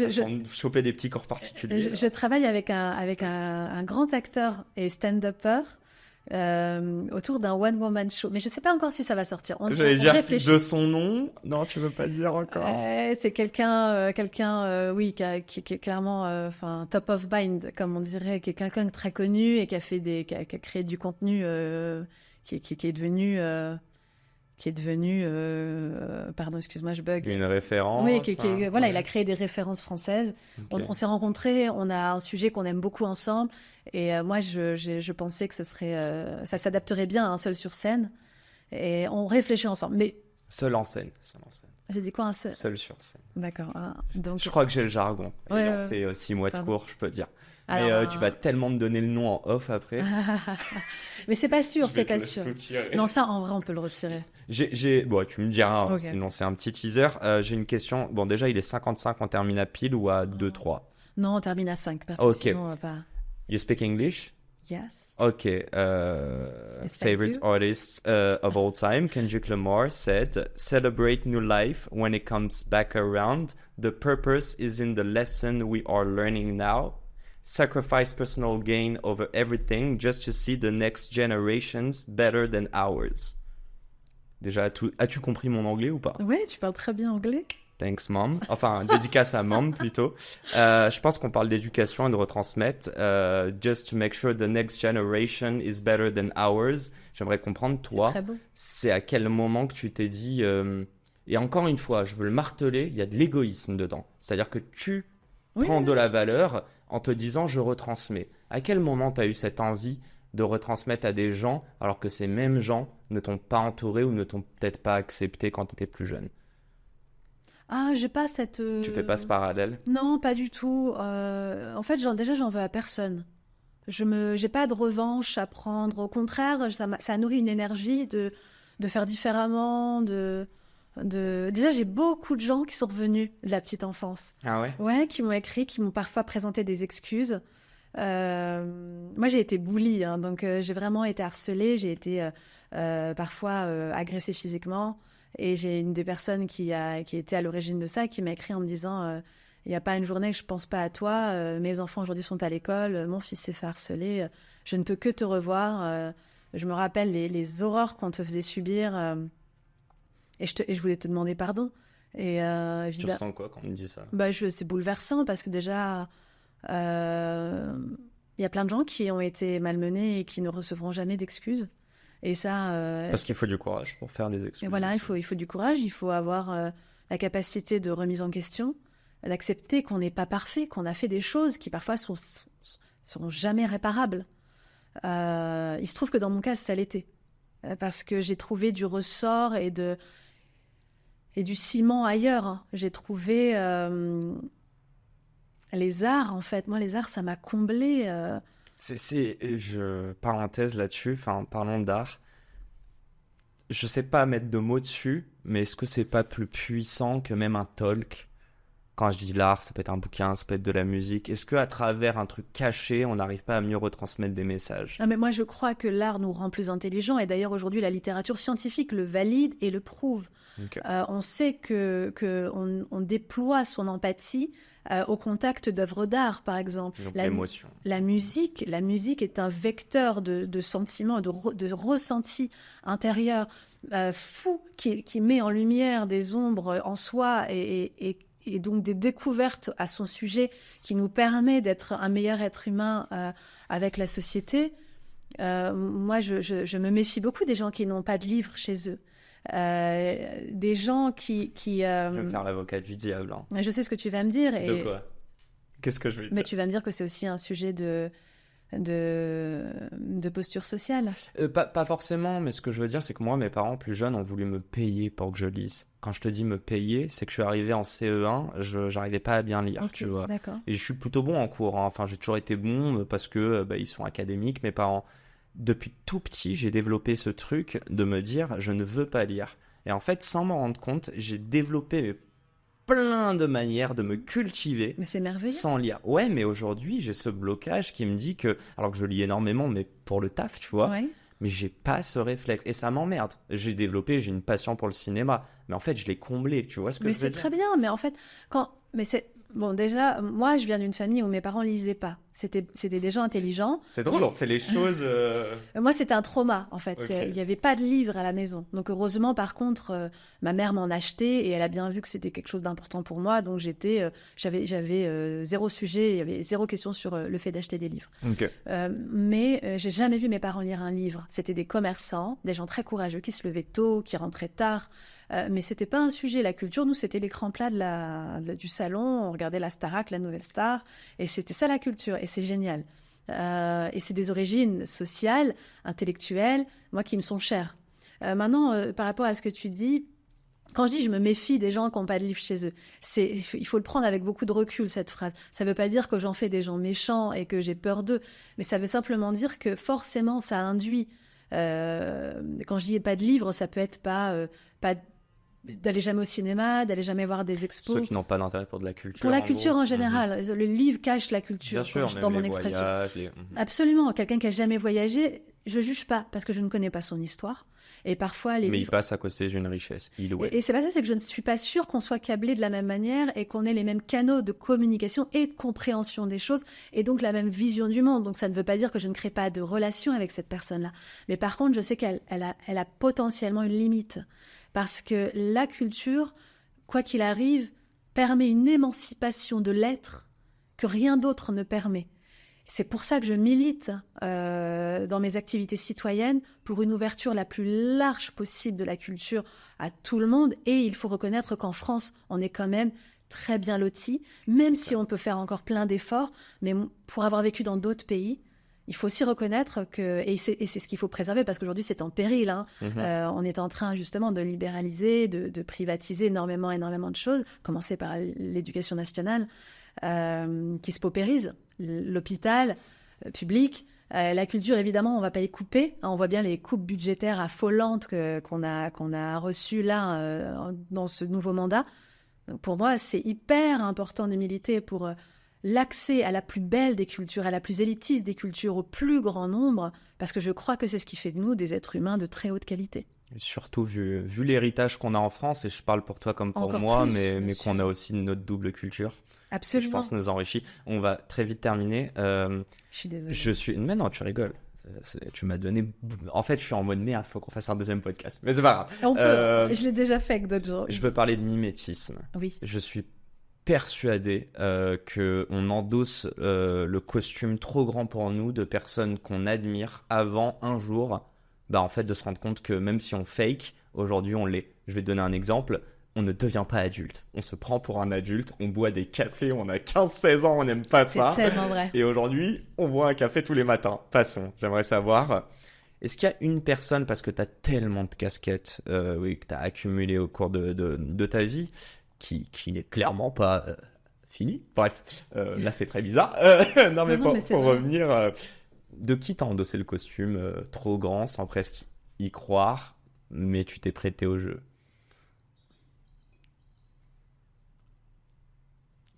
choper des petits corps particuliers. Je travaille avec un grand acteur et stand-upper. Autour d'un one-woman show. Mais je ne sais pas encore si ça va sortir. J'allais dire de son nom. Non, tu veux pas le dire encore. C'est quelqu'un, oui, qui est clairement, top of mind, comme on dirait, qui est quelqu'un de très connu et qui a créé du contenu qui est devenu. Pardon, excuse-moi, je bug. Une référence. Oui, voilà, il a créé des références françaises. Okay. On s'est rencontrés, on a un sujet qu'on aime beaucoup ensemble. Et moi, je pensais que ça s'adapterait bien à un seul sur scène. Et on réfléchit ensemble. Mais... Seul en scène. J'ai dit quoi, un seul ? Seul sur scène. D'accord. Donc... Je crois que j'ai le jargon. Il en fait 6 mois de cours, je peux dire. Mais tu vas tellement me donner le nom en off après. Mais c'est pas sûr, c'est pas sûr. Non, ça, en vrai, on peut le retirer. Bon, tu me diras, okay. Sinon c'est un petit teaser. J'ai une question. Bon, déjà, il est 55, on termine à pile ou à 2-3 ? Non, on termine à 5, parce que sinon, on va pas... You speak English? Yes. Okay. Favorite artist of all time, Kendrick Lamar said, "Celebrate new life when it comes back around. The purpose is in the lesson we are learning now. Sacrifice personal gain over everything just to see the next generations better than ours." Déjà, as-tu compris mon anglais ou pas? Oui, tu parles très bien anglais. Thanks, mom. Enfin, dédicace à mom plutôt. Je pense qu'on parle d'éducation et de retransmettre. Just to make sure the next generation is better than ours. J'aimerais comprendre, toi, c'est à quel moment que tu t'es dit Et encore une fois, je veux le marteler, il y a de l'égoïsme dedans. C'est-à-dire que tu Oui, prends oui. de la valeur en te disant je retransmets. À quel moment tu as eu cette envie de retransmettre à des gens alors que ces mêmes gens ne t'ont pas entouré ou ne t'ont peut-être pas accepté quand tu étais plus jeune? Ah, j'ai pas cette... Tu fais pas ce parallèle? Non, pas du tout. En fait, déjà, j'en veux à personne. J'ai pas de revanche à prendre. Au contraire, ça nourrit une énergie de faire différemment. Déjà, j'ai beaucoup de gens qui sont revenus de la petite enfance. Ah ouais? Ouais, qui m'ont écrit, qui m'ont parfois présenté des excuses. Moi, j'ai été bully, hein, donc j'ai vraiment été harcelée. J'ai été parfois agressée physiquement. Et j'ai une des personnes qui était à l'origine de ça qui m'a écrit en me disant il n'y a pas une journée que je pense pas à toi. Mes enfants aujourd'hui sont à l'école. Mon fils s'est fait harceler. Je ne peux que te revoir. Je me rappelle les horreurs qu'on te faisait subir. Et je voulais te demander pardon. Et Tu évidemment, ressens quoi quand on me dit ça? bah, c'est bouleversant parce que déjà, euh, il y a plein de gens qui ont été malmenés et qui ne recevront jamais d'excuses. Et ça, Parce qu'il faut du courage pour faire des et excuses voilà, aussi. il faut du courage, il faut avoir la capacité de remise en question, d'accepter qu'on n'est pas parfait, qu'on a fait des choses qui parfois seront jamais réparables. Il se trouve que dans mon cas, ça l'était. Parce que j'ai trouvé du ressort et du ciment ailleurs, hein. J'ai trouvé les arts, en fait. Moi, les arts, ça m'a comblé. Parenthèse là-dessus, enfin, parlons d'art. Je sais pas mettre de mots dessus, mais est-ce que c'est pas plus puissant que même un talk? Quand je dis l'art, ça peut être un bouquin, ça peut être de la musique. Est-ce que à travers un truc caché, on n'arrive pas à mieux retransmettre des messages? Non, mais moi, je crois que l'art nous rend plus intelligents. Et d'ailleurs, aujourd'hui, la littérature scientifique le valide et le prouve. Ok. On sait on déploie son empathie au contact d'œuvres d'art, par exemple. Donc l'émotion. La musique est un vecteur de sentiments, de ressentis intérieurs fou qui met en lumière des ombres en soi et donc des découvertes à son sujet qui nous permet d'être un meilleur être humain avec la société. Moi, je me méfie beaucoup des gens qui n'ont pas de livres chez eux. Des gens qui Je vais me faire l'avocat du diable, hein. je sais ce que tu vas me dire, De quoi? Qu'est-ce que je vais mais dire? tu vas me dire que c'est aussi un sujet de posture sociale. Pas forcément, mais ce que je veux dire, c'est que moi, mes parents plus jeunes ont voulu me payer pour que je lise. Quand je te dis me payer, c'est que je suis arrivé en CE1, j'arrivais pas à bien lire, Ok, tu vois. d'accord. Et je suis plutôt bon en cours, hein. Enfin, j'ai toujours été bon parce que bah, ils sont académiques, mes parents. Depuis tout petit, j'ai développé ce truc de me dire je ne veux pas lire. Et en fait, sans m'en rendre compte, j'ai développé plein de manières de me cultiver Mais c'est merveilleux. sans lire. Ouais, mais aujourd'hui, j'ai ce blocage qui me dit que, alors que je lis énormément, mais pour le taf, tu vois, Ouais. mais j'ai pas ce réflexe. Et ça m'emmerde. J'ai une passion pour le cinéma, mais en fait, je l'ai comblé, tu vois ce que Mais je veux c'est dire? très bien. Mais en fait, mais c'est bon. Déjà, moi, je viens d'une famille où mes parents lisaient pas. C'était des gens intelligents. C'est drôle, on fait les choses. Moi, c'était un trauma, en fait. Ok. Il n'y avait pas de livre à la maison. Donc, heureusement, par contre, ma mère m'en achetait et elle a bien vu que c'était quelque chose d'important pour moi. Donc, j'avais zéro sujet, il y avait zéro question sur le fait d'acheter des livres. Ok. Mais j'ai jamais vu mes parents lire un livre. C'était des commerçants, des gens très courageux qui se levaient tôt, qui rentraient tard. Mais c'était pas un sujet. La culture, nous, c'était l'écran plat du salon. On regardait la Starac, la Nouvelle Star, et c'était ça la culture. Et c'est génial. Et c'est des origines sociales, intellectuelles, moi qui me sont chères. Maintenant, par rapport à ce que tu dis, quand je dis je me méfie des gens qui n'ont pas de livre chez eux, il faut le prendre avec beaucoup de recul, cette phrase. Ça ne veut pas dire que j'en fais des gens méchants et que j'ai peur d'eux, mais ça veut simplement dire que forcément ça induit. Quand je dis pas de livre, ça peut être pas d'aller jamais au cinéma, d'aller jamais voir des expos. Ceux qui n'ont pas d'intérêt pour de la culture. Pour la en culture gros. en général, le livre cache la Bien culture, sûr, dans même mon les expression. voyages, Absolument, quelqu'un qui a jamais voyagé, je juge pas parce que je ne connais pas son histoire. Et parfois les Mais il livres. passe à côté d'une richesse. Il ou elle. Et c'est pas ça, c'est que je ne suis pas sûre qu'on soit câblé de la même manière et qu'on ait les mêmes canaux de communication et de compréhension des choses et donc la même vision du monde. Donc ça ne veut pas dire que je ne crée pas de relation avec cette personne-là. Mais par contre, je sais qu'elle a potentiellement une limite parce que la culture, quoi qu'il arrive, permet une émancipation de l'être que rien d'autre ne permet. C'est pour ça que je milite dans mes activités citoyennes pour une ouverture la plus large possible de la culture à tout le monde. Et il faut reconnaître qu'en France, on est quand même très bien lotis, même si on peut faire encore plein d'efforts. Mais pour avoir vécu dans d'autres pays, il faut aussi reconnaître que, et c'est ce qu'il faut préserver, parce qu'aujourd'hui c'est en péril, hein. On est en train justement de libéraliser, de privatiser énormément de choses, commencer par l'éducation nationale, qui se paupérise, l'hôpital public. La culture, évidemment, on ne va pas y couper. On voit bien les coupes budgétaires affolantes qu'on a reçues là dans ce nouveau mandat. Donc pour moi, c'est hyper important de militer pour l'accès à la plus belle des cultures, à la plus élitiste des cultures, au plus grand nombre, parce que je crois que c'est ce qui fait de nous des êtres humains de très haute qualité. Surtout vu l'héritage qu'on a en France, et je parle pour toi comme pour Encore moi, plus, mais bien qu'on sûr. a aussi notre double culture. Absolument. Je pense nous enrichit. On va très vite terminer. Je suis désolée. Mais non, tu rigoles. Tu m'as donné. En fait, je suis en mode merde, faut qu'on fasse un deuxième podcast. Mais c'est pas grave. Je l'ai déjà fait avec d'autres gens. Je veux parler de mimétisme. Oui. Je suis persuadé qu'on endosse le costume trop grand pour nous de personnes qu'on admire avant un jour, en fait, de se rendre compte que même si on fake, aujourd'hui on l'est. Je vais te donner un exemple. On ne devient pas adulte. On se prend pour un adulte, on boit des cafés, on a 15-16 ans, on n'aime pas ça. C'est tellement vrai. Et aujourd'hui, on boit un café tous les matins. Passons, j'aimerais savoir, est-ce qu'il y a une personne, parce que tu as tellement de casquettes que tu as accumulées au cours de ta vie, qui n'est clairement pas finie. Bref, là c'est très bizarre. Non, mais pour revenir, de qui t'as endossé le costume trop grand, sans presque y croire, mais tu t'es prêté au jeu?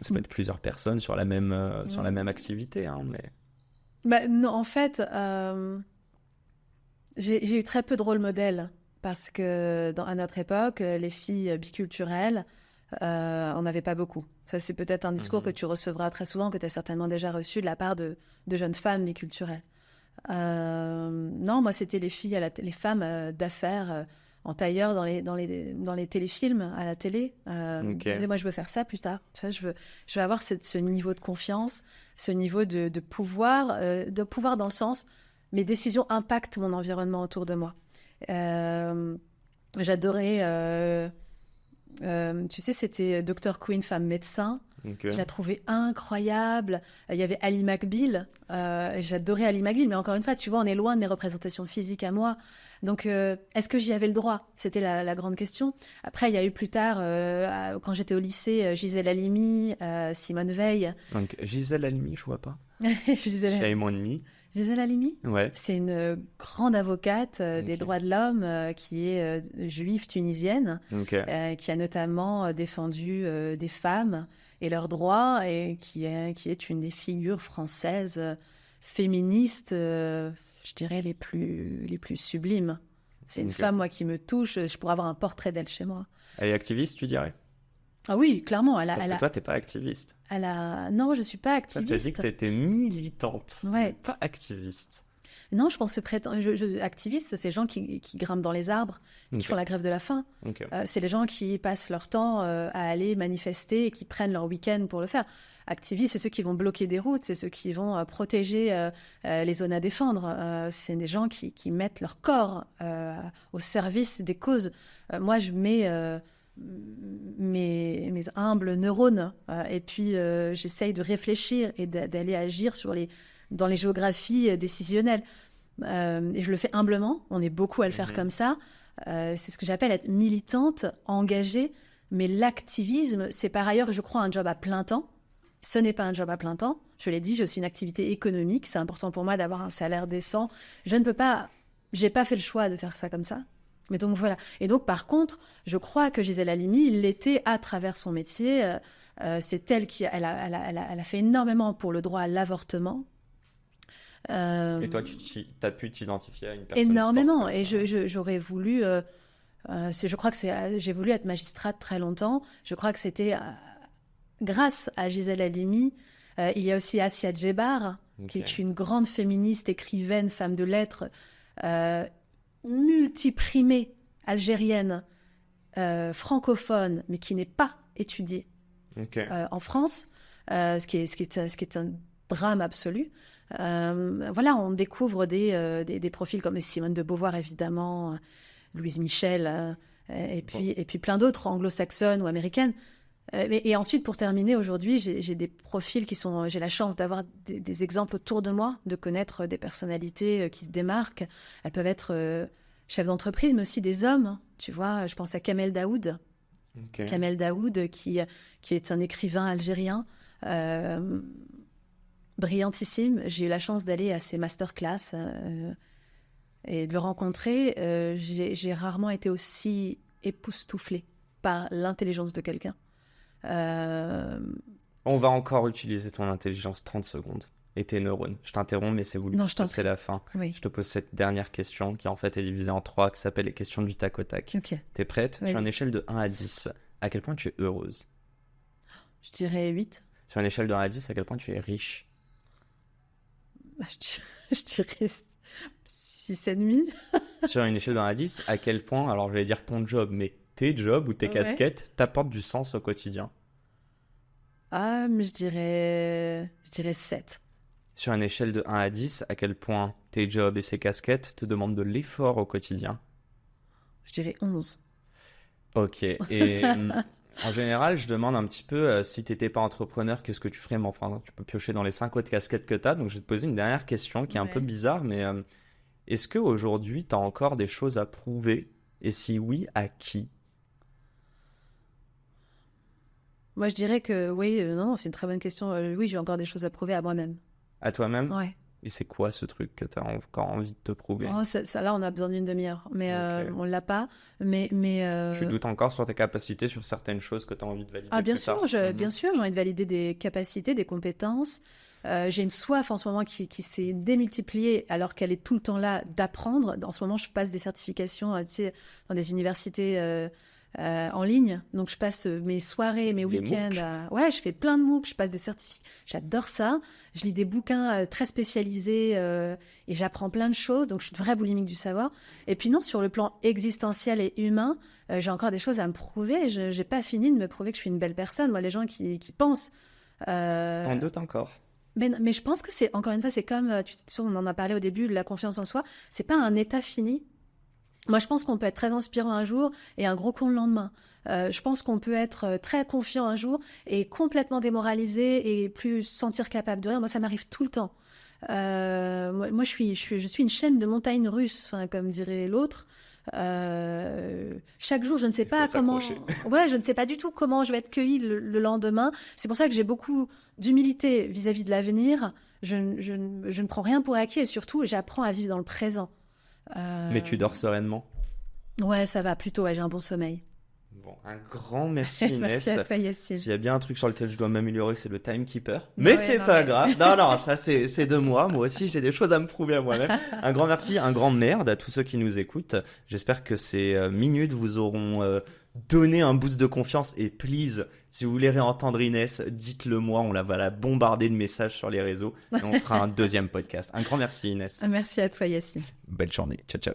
Ça peut être plusieurs personnes sur la même activité, hein, mais... Non, en fait, j'ai eu très peu de rôle modèle parce que à notre époque, les filles biculturelles, on n'avait pas beaucoup. Ça, c'est peut-être un discours que tu recevras très souvent, que tu as certainement déjà reçu de la part de jeunes femmes biculturelles. Non, moi, c'était les filles, les femmes d'affaires en tailleur dans les téléfilms à la télé. Okay. Moi, je veux faire ça plus tard. Tu vois, je veux avoir ce niveau de confiance, ce niveau de pouvoir dans le sens, mes décisions impactent mon environnement autour de moi. J'adorais... tu sais, c'était Dr. Queen, femme médecin. Okay. Je la trouvais incroyable. Il y avait Ali McBeal. J'adorais Ali McBeal, mais encore une fois, tu vois, on est loin de mes représentations physiques à moi. Donc, est-ce que j'y avais le droit? C'était la grande question. Après, il y a eu plus tard, quand j'étais au lycée, Gisèle Halimi, Simone Veil. Donc, Gisèle Halimi, je vois pas. Gisèle Halimi, ouais. C'est une grande avocate des droits de l'homme qui est juive tunisienne, qui a notamment défendu des femmes et leurs droits, et qui est une des figures françaises féministes, je dirais, les plus sublimes. C'est une femme, moi, qui me touche. Je pourrais avoir un portrait d'elle chez moi. Elle est activiste, tu dirais? Ah oui, clairement. Parce que toi, t'es pas activiste. Non, je suis pas activiste. Tu as dit que t'étais militante, ouais. Pas activiste. Non, je pense que activiste, c'est les gens qui grimpent dans les arbres, qui font la grève de la faim. C'est les gens qui passent leur temps à aller manifester et qui prennent leur week-end pour le faire. Activistes, c'est ceux qui vont bloquer des routes, c'est ceux qui vont protéger les zones à défendre. C'est des gens qui mettent leur corps au service des causes. Moi, je mets mes humbles neurones et puis j'essaye de réfléchir et d'aller agir dans les géographies décisionnelles. Et je le fais humblement, on est beaucoup à le faire comme ça. C'est ce que j'appelle être militante, engagée, mais l'activisme, c'est par ailleurs, je crois, un job à plein temps. Ce n'est pas un job à plein temps, je l'ai dit, j'ai aussi une activité économique, c'est important pour moi d'avoir un salaire décent. J'ai pas fait le choix de faire ça comme ça. Mais donc voilà. Et donc par contre, je crois que Gisèle Halimi l'était à travers son métier. C'est elle elle a fait énormément pour le droit à l'avortement. Et toi, tu as pu t'identifier à une personne énormément. Forte et j'aurais voulu. Je crois que j'ai voulu être magistrate très longtemps. Je crois que c'était grâce à Gisèle Halimi. Il y a aussi Assia Djebar, qui est une grande féministe, écrivaine, femme de lettres, multiprimée, algérienne, francophone, mais qui n'est pas étudiée en France, ce qui est un drame absolu. Voilà, on découvre des profils comme Simone de Beauvoir, évidemment, Louise Michel, et puis plein d'autres anglo-saxonnes ou américaines. Et ensuite, pour terminer, aujourd'hui, j'ai des profils j'ai la chance d'avoir des exemples autour de moi, de connaître des personnalités qui se démarquent. Elles peuvent être chefs d'entreprise, mais aussi des hommes. Tu vois, je pense à Kamel Daoud. Ok. Kamel Daoud, qui est un écrivain algérien, brillantissime. J'ai eu la chance d'aller à ses masterclass et de le rencontrer. J'ai rarement été aussi époustouflée par l'intelligence de quelqu'un. On va encore utiliser ton intelligence 30 secondes et tes neurones. Je t'interromps, mais c'est voulu. Non, je t'en C'est prie. la fin. Oui. Je te pose cette dernière question qui en fait est divisée en 3, qui s'appelle les questions du tac au tac. Ok. T'es prête? Vas-y. Sur une échelle de 1 à 10, à quel point tu es heureuse? Je dirais 8. Sur une échelle de 1 à 10, à quel point tu es riche? Je dirais 6,5. Sur une échelle de 1 à 10, à quel point, alors je vais dire ton job, mais tes jobs ou tes Ouais. casquettes t'apportent du sens au quotidien? Mais je dirais 7. Sur une échelle de 1 à 10, à quel point tes jobs et ces casquettes te demandent de l'effort au quotidien? Je dirais 11. Ok, et en général, je demande un petit peu si t'étais pas entrepreneur, qu'est-ce que tu ferais? Mais enfin, tu peux piocher dans les 5 autres casquettes que t'as. Donc, je vais te poser une dernière question qui est un peu Ouais. bizarre, mais est-ce qu'aujourd'hui, t'as encore des choses à prouver? Et si oui, à qui? Moi, je dirais que oui, non, c'est une très bonne question. Oui, j'ai encore des choses à prouver à moi-même. À toi-même? Ouais. Et c'est quoi ce truc que t'as encore envie de te prouver? Oh, là, on a besoin d'une demi-heure, mais Ok. on l'a pas. Mais Tu doutes encore sur tes capacités, sur certaines choses que t'as envie de valider bien plus sûr, tard? Mhm. bien sûr, j'ai envie de valider des capacités, des compétences. J'ai une soif en ce moment qui s'est démultipliée alors qu'elle est tout le temps là d'apprendre. En ce moment, je passe des certifications, tu sais, dans des universités en ligne. Donc, je passe mes soirées, mes Les week-ends. MOOC. Ouais, je fais plein de MOOC, je passe des certificats. J'adore ça. Je lis des bouquins très spécialisés et j'apprends plein de choses. Donc, je suis une vraie boulimique du savoir. Et puis non, sur le plan existentiel et humain, j'ai encore des choses à me prouver. Je n'ai pas fini de me prouver que je suis une belle personne. Moi, les gens qui pensent... T'en doutes encore? Mais je pense que c'est, encore une fois, c'est comme, on en a parlé au début, la confiance en soi, c'est pas un état fini. Moi, je pense qu'on peut être très inspirant un jour et un gros con le lendemain. Je pense qu'on peut être très confiant un jour et complètement démoralisé et plus se sentir capable de rien. Moi, ça m'arrive tout le temps. Moi, je suis une chaîne de montagnes russes, enfin, comme dirait l'autre. Chaque jour, je ne sais Il faut pas comment. s'accrocher. Ouais, je ne sais pas du tout comment je vais être cueillie le lendemain. C'est pour ça que j'ai beaucoup d'humilité vis-à-vis de l'avenir. Je ne prends rien pour acquis et surtout, j'apprends à vivre dans le présent. Mais tu dors sereinement? Ouais, ça va plutôt. Ouais, j'ai un bon sommeil. Bon, un grand merci Inès. Merci à toi, Yacine. S'il y a bien un truc sur lequel je dois m'améliorer, c'est le timekeeper. Mais Ouais, c'est non, pas mais- grave. Non, non, ça c'est de moi. Moi aussi, j'ai des choses à me prouver à moi-même. Un grand merci, un grand merde à tous ceux qui nous écoutent. J'espère que ces minutes vous auront donné un boost de confiance. Et please, si vous voulez réentendre Inès, dites-le moi. On va la bombarder de messages sur les réseaux. Et on fera un deuxième podcast. Un grand merci Inès. Merci à toi, Yacine. Belle journée. Ciao, ciao.